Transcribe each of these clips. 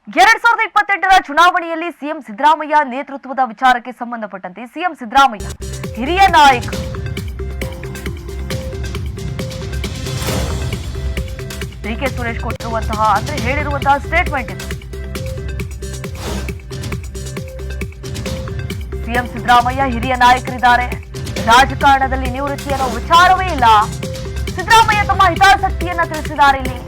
2028ರ ಚುನಾವಣೆಯಲ್ಲಿ ಸಿಎಂ ಸಿದ್ದರಾಮಯ್ಯ ನೇತೃತ್ವದ ವಿಚಾರಕ್ಕೆ ಸಂಬಂಧಪಟ್ಟಂತೆ ಸಿಎಂ ಸಿದ್ದರಾಮಯ್ಯ ಹಿರಿಯ ನಾಯಕ ಡಿಕೆ ಸುರೇಶ್ ಕೊಟ್ಟಿರುವಂತಹ ಹೇಳಿರುವಂತಹ ಸ್ಟೇಟ್ಮೆಂಟ್ ಇದು. ಸಿಎಂ ಸಿದ್ದರಾಮಯ್ಯ ಹಿರಿಯ ನಾಯಕರಿದ್ದಾರೆ, ರಾಜಕಾರಣದಲ್ಲಿ ನಿವೃತ್ತಿ ಅನ್ನೋ ವಿಚಾರವೇ ಇಲ್ಲ. ಸಿದ್ದರಾಮಯ್ಯ ತಮ್ಮ ಹಿತಾಸಕ್ತಿಯನ್ನ ತಿಳಿಸಿದ್ದಾರೆ. ಇಲ್ಲಿ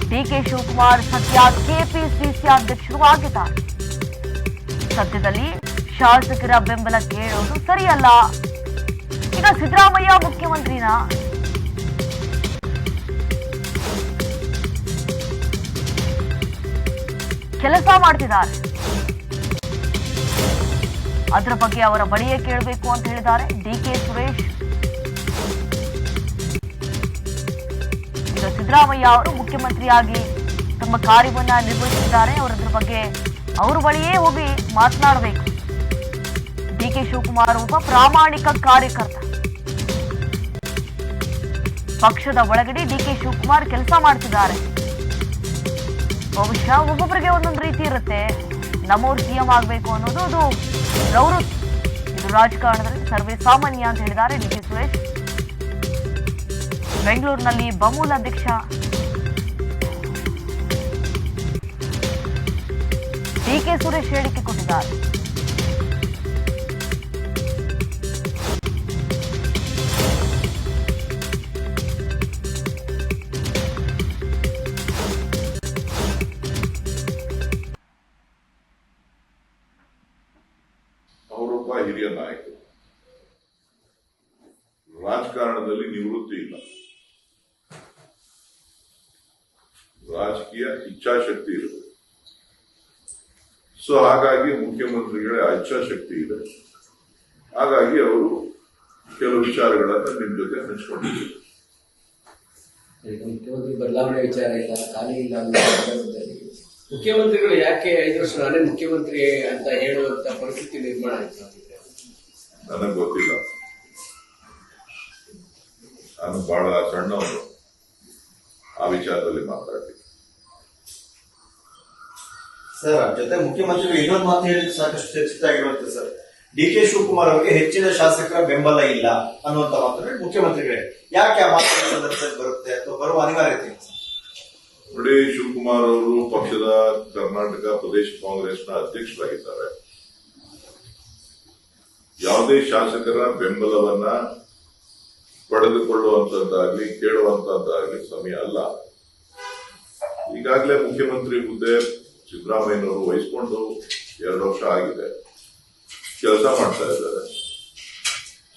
ಡಿಕೆ ಶಿವಕುಮಾರ್ ಸದ್ಯ ಕೆಪಿಸಿಸಿ ಅಧ್ಯಕ್ಷರು ಆಗಿದ್ದಾರೆ. ಸದ್ಯದಲ್ಲಿ ಶಾಸಕರ ಬೆಂಬಲ ಕೇಳೋದು ಸರಿಯಲ್ಲ. ಈಗ ಸಿದ್ದರಾಮಯ್ಯ ಮುಖ್ಯಮಂತ್ರಿನ ಕೆಲಸ ಮಾಡ್ತಿದ್ದಾರೆ, ಅದರ ಬಗ್ಗೆ ಅವರ ಬಳಿಯೇ ಕೇಳಬೇಕು ಅಂತ ಹೇಳಿದ್ದಾರೆ ಡಿಕೆ ಸುರೇಶ್. ಈಗ ಸಿದ್ದರಾಮಯ್ಯ ಅವರು ಮುಖ್ಯಮಂತ್ರಿಯಾಗಿ ತಮ್ಮ ಕಾರ್ಯವನ್ನ ನಿರ್ವಹಿಸಿದ್ದಾರೆ, ಅವರದ್ರ ಬಗ್ಗೆ ಅವ್ರ ಬಳಿಯೇ ಹೋಗಿ ಮಾತನಾಡಬೇಕು. ಡಿಕೆ ಶಿವಕುಮಾರ್ ಒಬ್ಬ ಪ್ರಾಮಾಣಿಕ ಕಾರ್ಯಕರ್ತ. ಪಕ್ಷದ ಒಳಗಡೆ ಡಿಕೆ ಶಿವಕುಮಾರ್ ಕೆಲಸ ಮಾಡ್ತಿದ್ದಾರೆ. ಬಹುಶಃ ಒಬ್ಬೊಬ್ಬರಿಗೆ ಒಂದೊಂದು ರೀತಿ ಇರುತ್ತೆ. ನಮ್ಮವ್ರು ಸಿಎಂ ಆಗ್ಬೇಕು ಅನ್ನೋದು ಅದು ಪ್ರವೃತ್ತಿ, ಇದು ರಾಜಕಾರಣದಲ್ಲಿ ಸರ್ವೇ ಸಾಮಾನ್ಯ ಅಂತ ಹೇಳಿದ್ದಾರೆ ಡಿಕೆ ಸುರೇಶ್. ಬೆಂಗಳೂರಿನಲ್ಲಿ ಬಮೂಲ್ ಅಧ್ಯಕ್ಷ ಡಿಕೆ ಸುರೇಶ್ ಹೇಳಿಕೆ ಕೊಟ್ಟಿದ್ದಾರೆ. ಅವರೊಬ್ಬ ಹಿರಿಯ ನಾಯಕರು, ರಾಜಕಾರಣದಲ್ಲಿ ನಿವೃತ್ತಿ ಇಲ್ಲ, ರಾಜಕೀಯ ಇಚ್ಛಾಶಕ್ತಿ ಇರುತ್ತೆ. ಸೊ ಹಾಗಾಗಿ ಮುಖ್ಯಮಂತ್ರಿಗಳ ಇಚ್ಛಾಶಕ್ತಿ ಇದೆ, ಹಾಗಾಗಿ ಅವರು ಕೆಲವು ವಿಚಾರಗಳನ್ನ ನಿಮ್ ಜೊತೆ ಹಂಚ್ಕೊಂಡಿದ್ದಾರೆ. ಮುಖ್ಯಮಂತ್ರಿ ಬದಲಾವಣೆ ವಿಚಾರ ಇಲ್ಲ, ಖಾಲಿ ಇಲ್ಲ. ಮುಖ್ಯಮಂತ್ರಿಗಳು ಯಾಕೆ 5 ವರ್ಷ ನಾನೇ ಮುಖ್ಯಮಂತ್ರಿ ಅಂತ ಹೇಳುವಂತ ಪರಿಸ್ಥಿತಿ ನಿರ್ಮಾಣ ಆಯ್ತು? ನನಗೆ ಗೊತ್ತಿಲ್ಲ, ನಾನು ಬಹಳ ಸಣ್ಣವನು ಆ ವಿಚಾರದಲ್ಲಿ ಮಾತಾಡ್ತೀನಿ. ಸರ್ ಜೊತೆ ಮುಖ್ಯಮಂತ್ರಿಗಳು ಇನ್ನೊಂದು ಮಾತು ಹೇಳಿದ್ರೆ ಸಾಕಷ್ಟು ಚರ್ಚಿತ ಆಗಿರುತ್ತೆ ಸರ್. ಡಿಕೆ ಶಿವಕುಮಾರ್ ಅವರಿಗೆ ಹೆಚ್ಚಿನ ಶಾಸಕರ ಬೆಂಬಲ ಇಲ್ಲ ಅನ್ನುವಂತ ಮಾತು ಮುಖ್ಯಮಂತ್ರಿಗಳೇ ಯಾಕೆ ಆ ಮಾತು ಸಂದರ್ಭದಲ್ಲಿ ಬರುತ್ತೆ ಅಥವಾ ಬರುವ ಅನಿವಾರ್ಯತೆ? ನೋಡಿ, ಶಿವಕುಮಾರ್ ಅವರು ಪಕ್ಷದ ಕರ್ನಾಟಕ ಪ್ರದೇಶ ಕಾಂಗ್ರೆಸ್ನ ಅಧ್ಯಕ್ಷರಾಗಿದ್ದಾರೆ. ಯಾವುದೇ ಶಾಸಕರ ಬೆಂಬಲವನ್ನ ಪಡೆದುಕೊಳ್ಳುವಂತದ್ದಾಗ್ಲಿ ಕೇಳುವಂತದ್ದಾಗ್ಲಿ ಸಮಯ ಅಲ್ಲ. ಈಗಾಗಲೇ ಮುಖ್ಯಮಂತ್ರಿ ಹುದ್ದೆ ಸಿದ್ದರಾಮಯ್ಯನವರು ವಹಿಸಿಕೊಂಡು 2 ವರ್ಷ ಆಗಿದೆ, ಕೆಲಸ ಮಾಡ್ತಾ ಇದ್ದಾರೆ.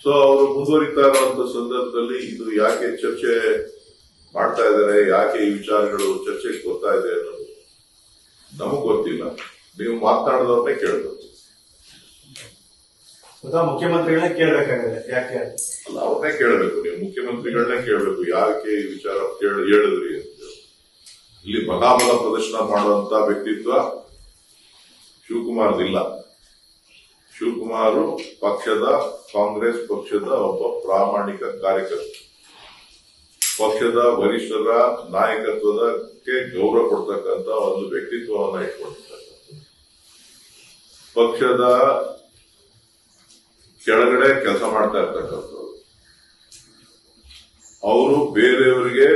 ಸೊ ಅವರು ಮುಂದುವರಿತಾ ಇರುವಂತ ಸಂದರ್ಭದಲ್ಲಿ ಇದು ಯಾಕೆ ಚರ್ಚೆ ಮಾಡ್ತಾ ಇದ್ದಾರೆ, ಯಾಕೆ ಈ ವಿಚಾರಗಳು ಚರ್ಚೆಗೆ ಬರ್ತಾ ಇದೆ ಅನ್ನೋದು ನಮಗ್ ಗೊತ್ತಿಲ್ಲ. ನೀವು ಮಾತನಾಡೋದನ್ನೇ ಕೇಳಬೇಕು. ಮುಖ್ಯಮಂತ್ರಿಗಳನ್ನೇ ಕೇಳಬೇಕಾಗಿದೆ. ಯಾಕೆ ಅಲ್ಲ, ಅವ್ರನ್ನೇ ಕೇಳಬೇಕು. ನೀವು ಮುಖ್ಯಮಂತ್ರಿಗಳನ್ನೇ ಕೇಳಬೇಕು, ಯಾಕೆ ಈ ವಿಚಾರ ಹೇಳಿದ್ರಿ ಅಂತ. ಇಲ್ಲಿ ಬಲಾಬಲ ಪ್ರದರ್ಶನ ಮಾಡುವಂತ ವ್ಯಕ್ತಿತ್ವ ಶಿವಕುಮಾರ್ದಿಲ್ಲ. ಶಿವಕುಮಾರ್ ಕಾಂಗ್ರೆಸ್ ಪಕ್ಷದ ಒಬ್ಬ ಪ್ರಾಮಾಣಿಕ ಕಾರ್ಯಕರ್ತ. ಪಕ್ಷದ ವರಿಷ್ಠರ ನಾಯಕತ್ವಕ್ಕೆ ಗೌರವ ಕೊಡ್ತಕ್ಕಂಥ ಒಂದು ವ್ಯಕ್ತಿತ್ವವನ್ನು ಇಟ್ಕೊಂಡಿರ್ತಕ್ಕಂಥ, ಪಕ್ಷದ ಕೆಳಗಡೆ ಕೆಲಸ ಮಾಡ್ತಾ ಇರ್ತಕ್ಕಂಥವ್ರು. ಅವರು ಬೇರೆಯವರಿಗೆ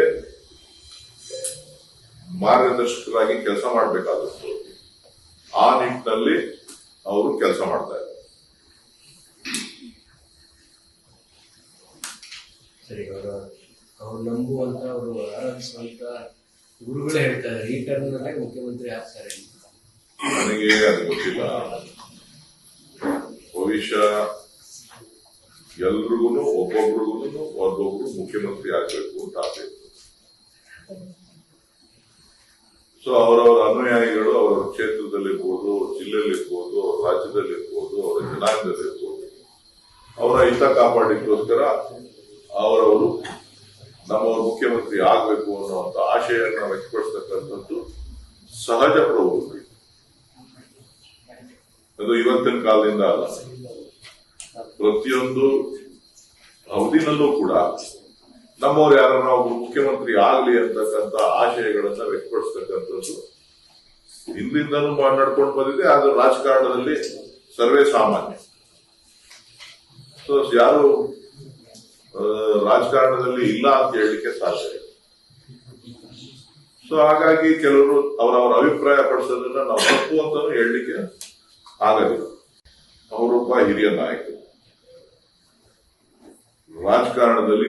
ಮಾರ್ಗದರ್ಶಕರಾಗಿ ಕೆಲಸ ಮಾಡಬೇಕಾದಷ್ಟು ಆ ನಿಟ್ಟಿನಲ್ಲಿ ಅವರು ಕೆಲಸ ಮಾಡ್ತಾ ಇದ್ದಾರೆ. ಸರಿ, ಅವ್ರು ನಂಬುವಂತ, ಅವರು ಆರಾಧಿಸುವಂತ ಗುರುಗಳೇ ಹೇಳ್ತಾರೆ ಈ ಟರ್ಮ್ನಲ್ಲೇ ಮುಖ್ಯಮಂತ್ರಿ ಆಗ್ತಾರೆ. ನನಗೆ ಅದು ಗೊತ್ತಿಲ್ಲ. ಭವಿಷ್ಯ ಎಲ್ರಿಗೂ ಒಬ್ಬೊಬ್ರು ಮುಖ್ಯಮಂತ್ರಿ ಆಗ್ಬೇಕು ಅಂತ ಆಸೆ ಇತ್ತು. ಸೊ ಅವರವರ ಅನುಯಾಯಿಗಳು ಅವರ ಕ್ಷೇತ್ರದಲ್ಲಿರ್ಬೋದು, ಜಿಲ್ಲೆಯಲ್ಲಿರ್ಬೋದು, ಅವರ ರಾಜ್ಯದಲ್ಲಿರ್ಬೋದು, ಅವರ ಜನಾಂಗದಲ್ಲಿರ್ಬೋದು, ಅವರ ಹಿತ ಕಾಪಾಡಿಕೋಸ್ಕರ ಅವರವರು ನಮ್ಮವರು ಮುಖ್ಯಮಂತ್ರಿ ಆಗ್ಬೇಕು ಅನ್ನುವಂಥ ಆಶೆಯನ್ನ ವ್ಯಕ್ತಪಡಿಸ್ತಕ್ಕಂಥದ್ದು ಸಹಜ ಪ್ರವೃತ್ತಿ. ಅದು ಇವತ್ತಿನ ಕಾಲದಿಂದ ಅಲ್ಲ, ಪ್ರತಿಯೊಂದು ಅವಧಿನಲ್ಲೂ ಕೂಡ ನಮ್ಮವ್ರು ಯಾರನ್ನ ಒಬ್ರು ಮುಖ್ಯಮಂತ್ರಿ ಆಗ್ಲಿ ಅಂತಕ್ಕಂಥ ಆಶಯಗಳನ್ನ ವ್ಯಕ್ತಪಡಿಸ್ತಕ್ಕಂಥದ್ದು ಹಿಂದಿಂದನೂ ನಡ್ಕೊಂಡು ಬಂದಿದೆ. ಅದು ರಾಜಕಾರಣದಲ್ಲಿ ಸರ್ವೇ ಸಾಮಾನ್ಯ. ಸೊ ಯಾರು ರಾಜಕಾರಣದಲ್ಲಿ ಇಲ್ಲ ಅಂತ ಹೇಳಲಿಕ್ಕೆ ಸಾಧ್ಯ ಇಲ್ಲ. ಸೊ ಹಾಗಾಗಿ ಕೆಲವರು ಅವರವರ ಅಭಿಪ್ರಾಯ ಪಡಿಸೋದನ್ನ ನಾವು ತಪ್ಪು ಅಂತಾನು ಹೇಳಲಿಕ್ಕೆ ಆಗಲಿಲ್ಲ. ಅವರೊಬ್ಬ ಹಿರಿಯ ನಾಯಕರು ರಾಜಕಾರಣದಲ್ಲಿ